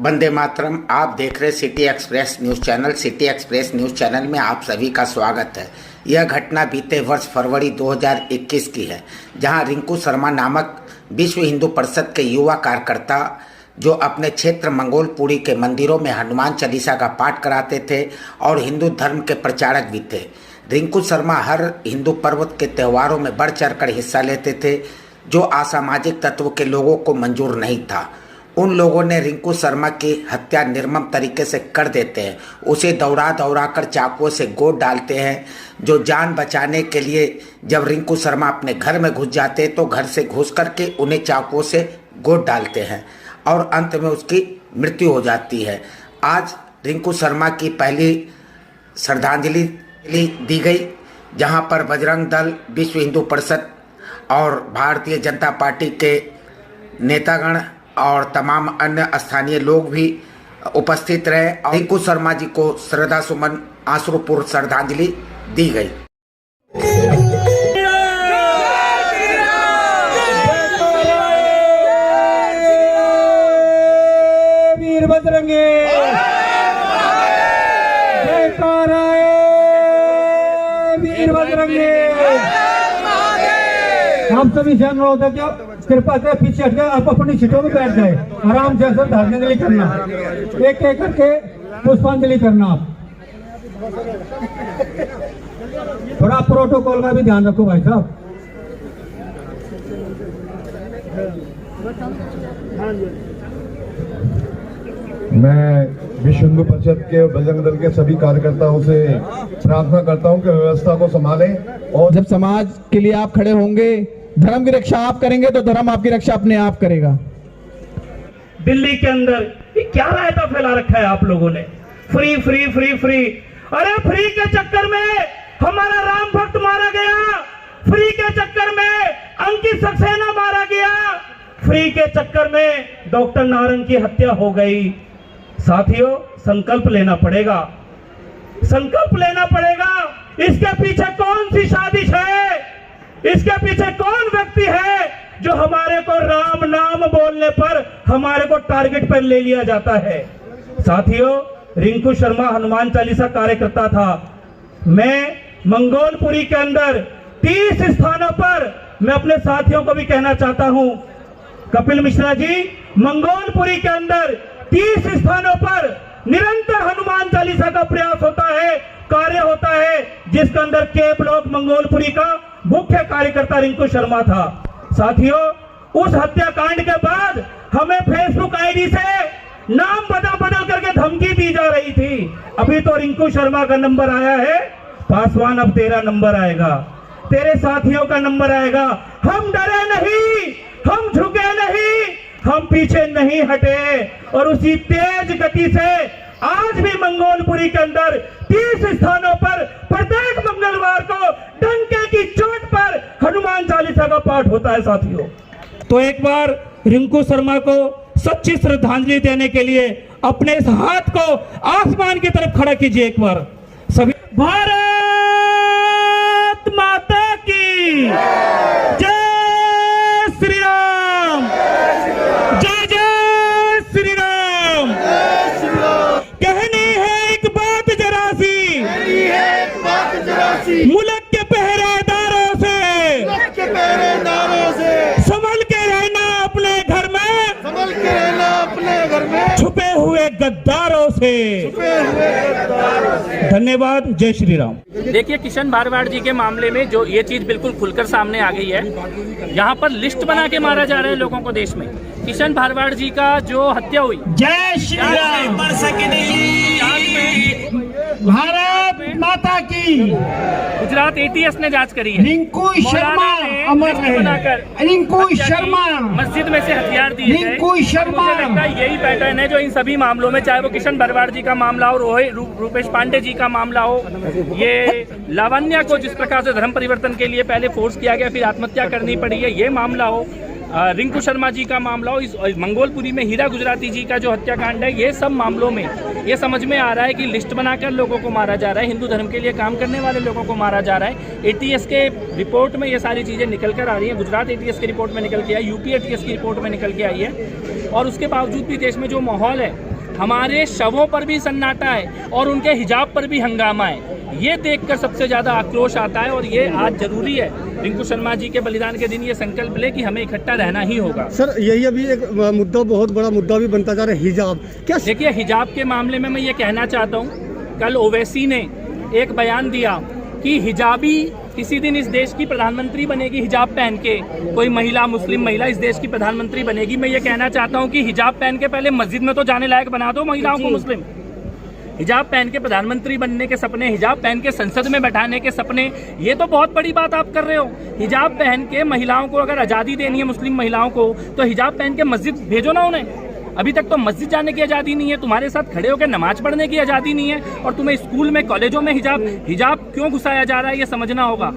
वंदे मातरम। आप देख रहे city express news channel. City express news channel में आप सभी का स्वागत है। यह घटना बीते वर्ष फरवरी 2021 की है, जहां रिंकू शर्मा नामक विश्व हिंदू परिषद के युवा कार्यकर्ता जो अपने क्षेत्र मंगोलपुरी के मंदिरों में हनुमान चालीसा का पाठ कराते थे और हिंदू धर्म के प्रचारक भी थे। रिंकू शर्मा हर हिंदू पर्व के त्योहारों में बढ़ चढ़कर हिस्सा लेते थे, जो असामाजिक तत्व के लोगों को मंजूर नहीं था। उन लोगों ने रिंकू शर्मा की हत्या निर्मम तरीके से कर देते हैं। उसे दौड़ा कर चाकुओं से गोद डालते हैं, जो जान बचाने के लिए जब रिंकू शर्मा अपने घर में घुस जाते तो घर से घुस करके उन्हें चाकुओं से गोद डालते हैं और अंत में उसकी मृत्यु हो जाती है। आज रिंकू शर्मा की पहली श्रद्धांजलि दी गई, जहां पर बजरंग दल, विश्व हिंदू परिषद और भारतीय जनता पार्टी के नेतागण और तमाम अन्य स्थानीय लोग भी उपस्थित रहे और रिंकू शर्मा जी को श्रद्धा सुमन आश्रुपूर्ण श्रद्धांजलि दी गई। वीर बजरंगी वीर बजरंगी। हम सभी से अनुरोध है क्या कृपा से पीछे हट गए, आप अपनी सीटों में बैठ जाए, आराम से श्रद्धांजलि करना, एक एक करके पुष्पांजलि करना। आप थोड़ा प्रोटोकॉल का भी ध्यान रखो भाई साहब। मैं विश्व हिंदू परिषद के बजरंग दल के सभी कार्यकर्ताओं से प्रार्थना करता हूं कि व्यवस्था को संभालें। और जब समाज के लिए आप खड़े होंगे, धर्म की रक्षा आप करेंगे तो धर्म आपकी रक्षा अपने आप करेगा। दिल्ली के अंदर ये क्या रायता फैला रखा है आप लोगों ने, फ्री फ्री फ्री फ्री। अरे फ्री के चक्कर में हमारा राम भक्त मारा गया, फ्री के चक्कर में अंकित सक्सेना मारा गया, फ्री के चक्कर में डॉक्टर नारंग की हत्या हो गई। साथियों, संकल्प लेना पड़ेगा, संकल्प लेना पड़ेगा। इसके पीछे कौन सी साजिश है, इसके पीछे कौन व्यक्ति है जो हमारे को राम नाम बोलने पर हमारे को टारगेट पर ले लिया जाता है। साथियों, रिंकू शर्मा हनुमान चालीसा कार्यकर्ता था। मैं मंगोलपुरी के अंदर 30 स्थानों पर मैं अपने साथियों को भी कहना चाहता हूं, कपिल मिश्रा जी, मंगोलपुरी के अंदर 30 स्थानों पर निरंतर हनुमान चालीसा का प्रयास होता है, कार्य होता है, जिसके अंदर के ब्लॉक मंगोलपुरी का मुख्य कार्यकर्ता रिंकू शर्मा था। साथियों, उस हत्याकांड के बाद हमें फेसबुक आईडी से नाम बदल करके धमकी दी जा रही थी। अभी तो रिंकू शर्मा का नंबर आया है, पासवान अब तेरा नंबर आएगा, तेरे साथियों का नंबर आएगा। हम डरे नहीं, हम झुके नहीं, हम पीछे नहीं हटे और उसी तेज गति से आज भी मंगोलपुरी के अंदर 30 स्थानों पर प्रत्येक मंगलवार को डंके की चोट पर हनुमान चालीसा का पाठ होता है। साथियों, तो एक बार रिंकू शर्मा को सच्ची श्रद्धांजलि देने के लिए अपने इस हाथ को आसमान की तरफ खड़ा कीजिए एक बार सभी। भारत माता की जय श्री राम, जय जय श्री राम। कहनी है एक बात जरा सी, मुल्क के पहरेदारों से संभल के रहना अपने घर में, संभल के रहना अपने घर में, छुपे हुए गद्दारों से। धन्यवाद, जय श्री राम। देखिए, किशन भारवाड़ जी के मामले में जो ये चीज बिल्कुल खुलकर सामने आ गई है, यहाँ पर लिस्ट बना के मारा जा रहा है लोगों को देश में। किशन भारवाड़ जी का जो हत्या हुई, जय श्री राम, भारत माता की। गुजरात एटीएस ने जांच करी है। रिंकू शर्मा अमर रहे, रिंकू शर्मा मस्जिद में से हथियार दिए गए। रिंकू शर्मा, मुझे लगता है यही पैटर्न है जो इन सभी मामलों में, चाहे वो किशन भारवाड़ जी का मामला हो, रूपेश पांडे जी का मामला हो, ये लावण्या को जिस प्रकार से धर्म परिवर्तन के लिए पहले फोर्स किया गया फिर आत्महत्या करनी पड़ी है, ये मामला हो, रिंकू शर्मा जी का मामला हो, इस मंगोलपुरी में हीरा गुजराती जी का जो हत्याकांड है, ये सब मामलों में ये समझ में आ रहा है कि लिस्ट बनाकर लोगों को मारा जा रहा है, हिंदू धर्म के लिए काम करने वाले लोगों को मारा जा रहा है। एटीएस के रिपोर्ट में ये सारी चीज़ें निकल कर आ रही हैं। गुजरात एटीएस की रिपोर्ट में निकल के आई, यूपी एटीएस की रिपोर्ट में निकल के आई है। और उसके बावजूद भी देश में जो माहौल है हमारे शवों पर भी सन्नाटा है और उनके हिजाब पर भी हंगामा है। ये देखकर सबसे ज़्यादा आक्रोश आता है और ये आज जरूरी है रिंकू शर्मा जी के बलिदान के दिन ये संकल्प ले कि हमें इकट्ठा रहना ही होगा। सर यही अभी एक मुद्दा, बहुत बड़ा मुद्दा भी बनता जा रहा है, हिजाब। क्या देखिए, हिजाब के मामले में मैं ये कहना चाहता हूँ, कल ओवैसी ने एक बयान दिया कि हिजाबी किसी दिन इस देश की प्रधानमंत्री बनेगी, हिजाब पहन के कोई महिला, मुस्लिम महिला इस देश की प्रधानमंत्री बनेगी। मैं ये कहना चाहता हूँ कि हिजाब पहन के पहले मस्जिद में तो जाने लायक बना दो महिलाओं को। मुस्लिम हिजाब पहन के प्रधानमंत्री बनने के सपने, हिजाब पहन के संसद में बैठाने के सपने, ये तो बहुत बड़ी बात आप कर रहे हो। हिजाब पहन के महिलाओं को अगर आज़ादी देनी है, मुस्लिम महिलाओं को, तो हिजाब पहन के मस्जिद भेजो ना उन्हें। अभी तक तो मस्जिद जाने की आज़ादी नहीं है, तुम्हारे साथ खड़े होकर नमाज पढ़ने की आज़ादी नहीं है, और तुम्हें स्कूल में, कॉलेजों में हिजाब क्यों घुसाया जा रहा है, ये समझना होगा।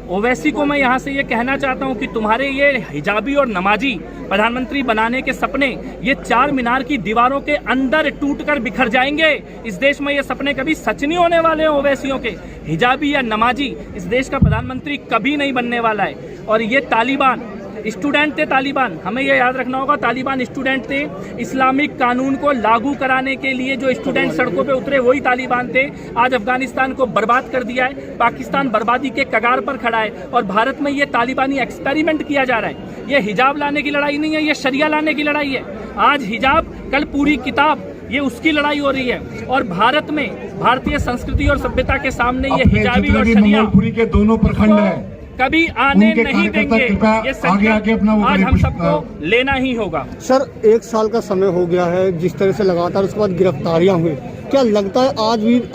ओवैसी को मैं यहाँ से ये कहना चाहता हूँ कि तुम्हारे ये हिजाबी और नमाजी प्रधानमंत्री बनाने के सपने, ये 4 मीनार की दीवारों के अंदर टूटकर बिखर जाएंगे। इस देश में ये सपने कभी सच नहीं होने वाले हैं ओवैसियों के। हिजाबी या नमाजी इस देश का प्रधानमंत्री कभी नहीं बनने वाला है। और ये तालिबान स्टूडेंट थे, तालिबान, हमें ये याद रखना होगा, तालिबान स्टूडेंट थे। इस्लामिक कानून को लागू कराने के लिए जो स्टूडेंट सड़कों पे उतरे वही तालिबान थे। आज अफगानिस्तान को बर्बाद कर दिया है, पाकिस्तान बर्बादी के कगार पर खड़ा है, और भारत में ये तालिबानी एक्सपेरिमेंट किया जा रहा है। ये हिजाब लाने की लड़ाई नहीं है, ये शरिया लाने की लड़ाई है। आज हिजाब, कल पूरी किताब, ये उसकी लड़ाई हो रही है। और भारत में भारतीय संस्कृति और सभ्यता के सामने ये हिजाबी और शरिया के दोनों प्रखंड है, कभी आने नहीं देंगे। ये संकल्प आज हम सबको लेना ही होगा। सर 1 साल का समय हो गया है जिस तरह से लगातार उसके बाद गिरफ्तारियां हुई, क्या लगता है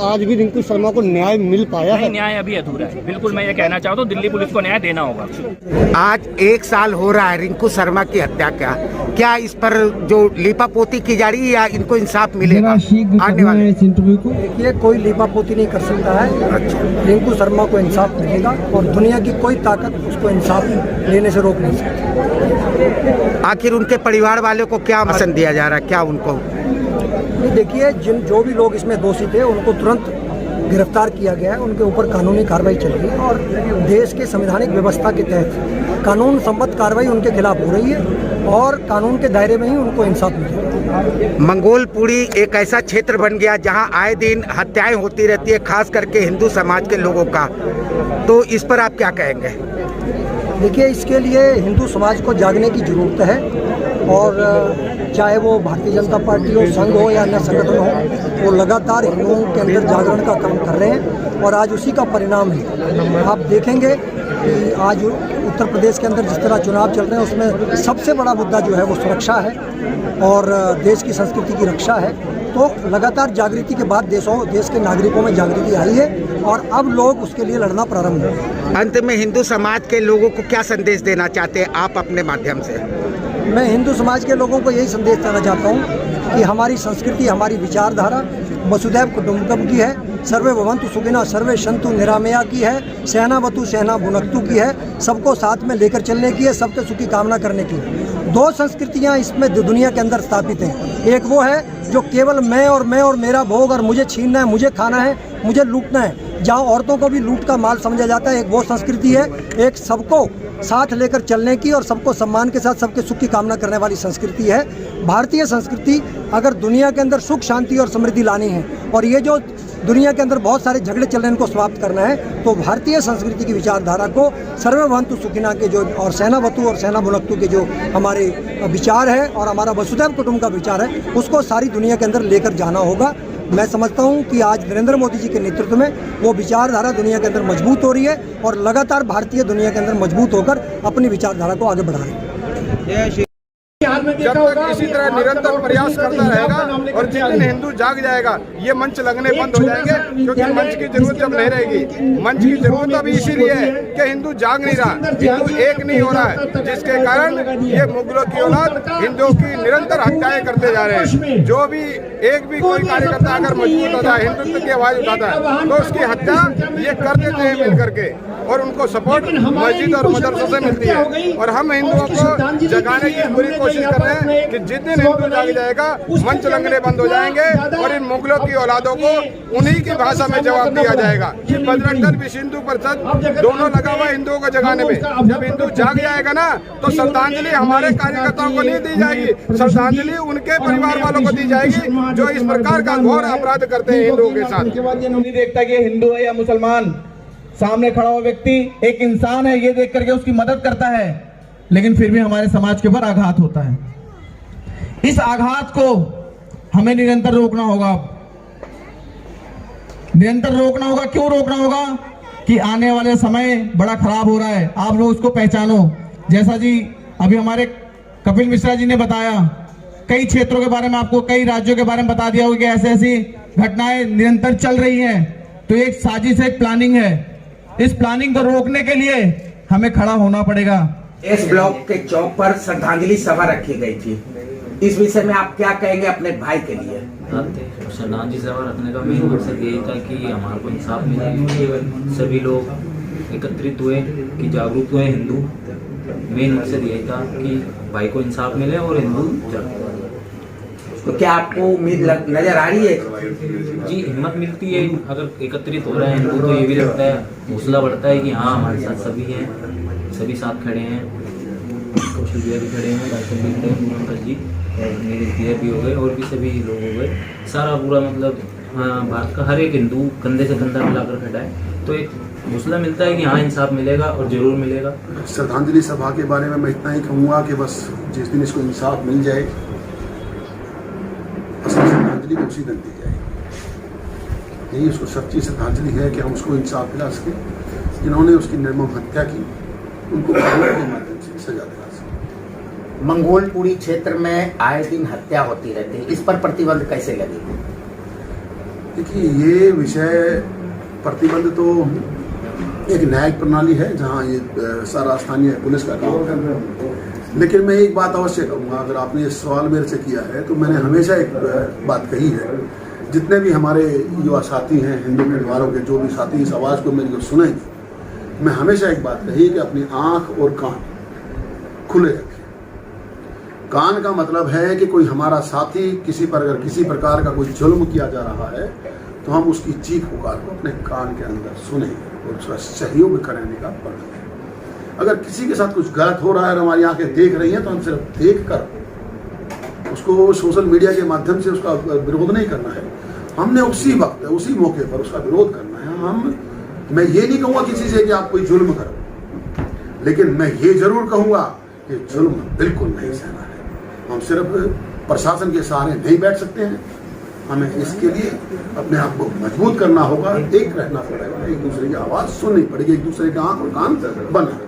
आज भी रिंकू शर्मा को न्याय मिल पाया है? न्याय अभी अधूरा है, बिल्कुल। मैं ये कहना चाहता हूँ, दिल्ली पुलिस को न्याय देना होगा। आज 1 साल हो रहा है रिंकू शर्मा की हत्या का। क्या इस पर जो लीपापोती की जा रही है या इनको इंसाफ मिलेगा आने वाले इंटरव्यू को? देखिए, कोई लीपापोती नहीं कर सकता है। रिंकू शर्मा को इंसाफ मिलेगा और दुनिया की कोई ताकत उसको इंसाफ लेने से रोक नहीं सकती। आखिर उनके परिवार वालों को क्या पसंद दिया जा रहा है, क्या उनको? देखिए, जो भी लोग इसमें दोषी थे उनको तुरंत गिरफ्तार किया गया है, उनके ऊपर कानूनी कार्रवाई चल रही है, और देश के संवैधानिक व्यवस्था के तहत कानून सम्मत कार्रवाई उनके खिलाफ हो रही है और कानून के दायरे में ही उनको इंसाफ मिलेगा। मंगोलपुरी एक ऐसा क्षेत्र बन गया जहां आए दिन हत्याएं होती रहती है, खास करके हिंदू समाज के लोगों का, तो इस पर आप क्या कहेंगे? देखिए, इसके लिए हिंदू समाज को जागने की जरूरत है, और चाहे वो भारतीय जनता पार्टी हो, संघ हो या अन्य संगठन हो, वो लगातार हिंदुओं के अंदर जागरण का काम कर रहे हैं, और आज उसी का परिणाम है। आप देखेंगे कि आज उत्तर प्रदेश के अंदर जिस तरह चुनाव चल रहे हैं, उसमें सबसे बड़ा मुद्दा जो है वो सुरक्षा है और देश की संस्कृति की रक्षा है। तो लगातार जागृति के बाद देश के नागरिकों में जागृति आई है, और अब लोग उसके लिए लड़ना प्रारंभ हुए। अंत में हिंदू समाज के लोगों को क्या संदेश देना चाहते हैं आप अपने माध्यम से? मैं हिंदू समाज के लोगों को यही संदेश देना चाहता हूँ कि हमारी संस्कृति, हमारी विचारधारा वसुधैव कुटुम्बकम की है, सर्वे भवन्तु सुखिनः सर्वे सन्तु निरामया की है, सहनावतु सहना भुनक्तु की है, सबको साथ में लेकर चलने की है, सबके सुखी कामना करने की है। 2 संस्कृतियाँ इसमें दुनिया के अंदर स्थापित हैं। एक वो है जो केवल मैं और मेरा भोग, और मुझे छीनना है, मुझे खाना है, मुझे लूटना है, जहाँ औरतों को भी लूट का माल समझा जाता है। एक वो संस्कृति है। एक सबको साथ लेकर चलने की और सबको सम्मान के साथ सबके सुख की कामना करने वाली संस्कृति है भारतीय संस्कृति। अगर दुनिया के अंदर सुख, शांति और समृद्धि लानी है, और ये जो दुनिया के अंदर बहुत सारे झगड़े चल रहे हैं इनको समाप्त करना है, तो भारतीय संस्कृति की विचारधारा को, सर्वे भवन्तु सुखिनः के जो, और सेनावतु और सेना भुनक्तु के जो हमारे विचार है और हमारा वसुधैव कुटुम्बकम का विचार है, उसको सारी दुनिया के अंदर लेकर जाना होगा। मैं समझता हूं कि आज नरेंद्र मोदी जी के नेतृत्व में वो विचारधारा दुनिया के अंदर मजबूत हो रही है, और लगातार भारतीय दुनिया के अंदर मजबूत होकर अपनी विचारधारा को आगे बढ़ा रही है। जब तक इसी तरह निरंतर प्रयास करता रहेगा और जिस दिन हिंदू जाग जाएगा, ये मंच लगने बंद हो जाएंगे, क्योंकि मंच की जरूरत जब नहीं रहेगी। मंच की जरूरत अभी इसीलिए है कि हिंदू जाग नहीं रहा, हिंदू एक नहीं हो रहा है, जिसके कारण ये मुगलों की औलाद हिंदुओं की निरंतर हत्याएं करते जा रहे हैं। जो भी एक भी कोई कार्यकर्ता अगर मजबूत होता है, हिंदुत्व की आवाज उठाता है, तो उसकी हत्या ये कर देते हैं मिल करके। और उनको सपोर्ट मस्जिद और मदरसों से मिलती है। और हम हिंदुओं को जगाने की पूरी कोशिश कर रहे हैं कि जिस दिन हिंदू जाग जाएगा मंच लगने बंद हो जाएंगे और इन मुगलों की औलादों को उन्हीं की भाषा में जवाब दिया जाएगा। बजरंग दल विश्व हिंदू परिषद दोनों लगा हुआ हिंदुओं को जगाने में। जब हिंदू जाग जाएगा ना तो श्रद्धांजलि हमारे कार्यकर्ताओं को नहीं दी जाएगी, श्रद्धांजलि उनके परिवार वालों को दी जाएगी जो इस प्रकार का घोर अपराध करते हैं हिंदुओं के साथ। नहीं देखता कि हिंदू है या मुसलमान, सामने खड़ा हुआ व्यक्ति एक इंसान है, ये देख करके उसकी मदद करता है, लेकिन फिर भी हमारे समाज के ऊपर आघात होता है। इस आघात को हमें निरंतर रोकना होगा, निरंतर रोकना होगा। क्यों रोकना होगा? कि आने वाले समय बड़ा खराब हो रहा है, आप लोग उसको पहचानो। जैसा जी अभी हमारे कपिल मिश्रा जी ने बताया, कई क्षेत्रों के बारे में आपको, कई राज्यों के बारे में बता दिया होगा कि ऐसे ऐसी घटनाएं निरंतर चल रही हैं। तो एक साजिश, एक प्लानिंग है। इस प्लानिंग को रोकने के लिए हमें खड़ा होना पड़ेगा। इस ब्लॉक के चौक पर श्रद्धांजलि सभा रखी गई थी, इस विषय में आप क्या कहेंगे अपने भाई के लिए? श्रद्धांजलि सभा रखने का मेन मकसद यही था कि हमारे को इंसाफ मिले, सभी लोग एकत्रित हुए कि जागरूक हुए हिंदू। मेन मकसद यही था कि भाई को इंसाफ मिले और हिंदू जागरूक। तो क्या आपको उम्मीद नजर आ रही है? जी, हिम्मत मिलती है अगर एकत्रित हो रहे हैं हिंदू, तो ये भी लगता है, हौसला बढ़ता है कि हाँ हमारे साथ सभी हैं, सभी साथ खड़े हैं। कौशल भैया भी खड़े हैं, डॉक्टर भी खड़े हैं, अंकल जी और मेरे भैया भी हो गए और भी सभी लोग हो गए। सारा पूरा मतलब भारत का हर एक हिंदू कंधे से कंधा मिलाकर खड़ा है, तो एक हौसला मिलता है कि हाँ इंसाफ मिलेगा और जरूर मिलेगा। श्रद्धांजलि सभा के बारे में मैं इतना ही कहूँगा कि बस जिस दिन इसको इंसाफ मिल जाए, असली श्रद्धांजलि को उसी दिन दी जाए। यही उसको सच्ची श्रद्धांजलि है कि हम उसको इंसाफ दिला सके, जिन्होंने उसकी निर्मम हत्या की उनको कानून के माध्यम से सजा दिला सके। मंगोलपुरी क्षेत्र में आए दिन हत्या होती रहती है, इस पर प्रतिबंध कैसे लगेगा? देखिए, ये विषय प्रतिबंध तो एक न्यायिक प्रणाली है जहाँ ये सारा स्थानीय पुलिस का काम है। लेकिन मैं एक बात अवश्य कहूँगा, अगर आपने ये सवाल मेरे से किया है तो मैंने हमेशा एक बात कही है, जितने भी हमारे युवा साथी हैं हिंदू परिवारों के, जो भी साथी इस आवाज़ को मेरी को सुनेंगे, मैं हमेशा एक बात कही कि अपनी आँख और कान खुले रखें। कान का मतलब है कि कोई हमारा साथी किसी पर अगर किसी प्रकार का कोई जुल्म किया जा रहा है तो हम उसकी चीख पुकार को अपने कान के अंदर सुने और उसका सहयोग करने का पड़ता है। अगर किसी के साथ कुछ गलत हो रहा है और हमारी आंखें देख रही हैं तो हम सिर्फ देख कर उसको सोशल मीडिया के माध्यम से उसका विरोध नहीं करना है, हमने उसी वक्त उसी मौके पर उसका विरोध करना है। मैं ये नहीं कहूँगा किसी से कि आप कोई जुल्म करो, लेकिन मैं ये जरूर कहूँगा कि जुल्म बिल्कुल नहीं सहना है। हम सिर्फ प्रशासन के सहारे नहीं बैठ सकते हैं, हमें इसके लिए अपने आप को मजबूत करना होगा, एक रहना पड़ेगा, एक दूसरे की आवाज़ सुननी पड़ेगी, एक दूसरे का आँख और कान बंद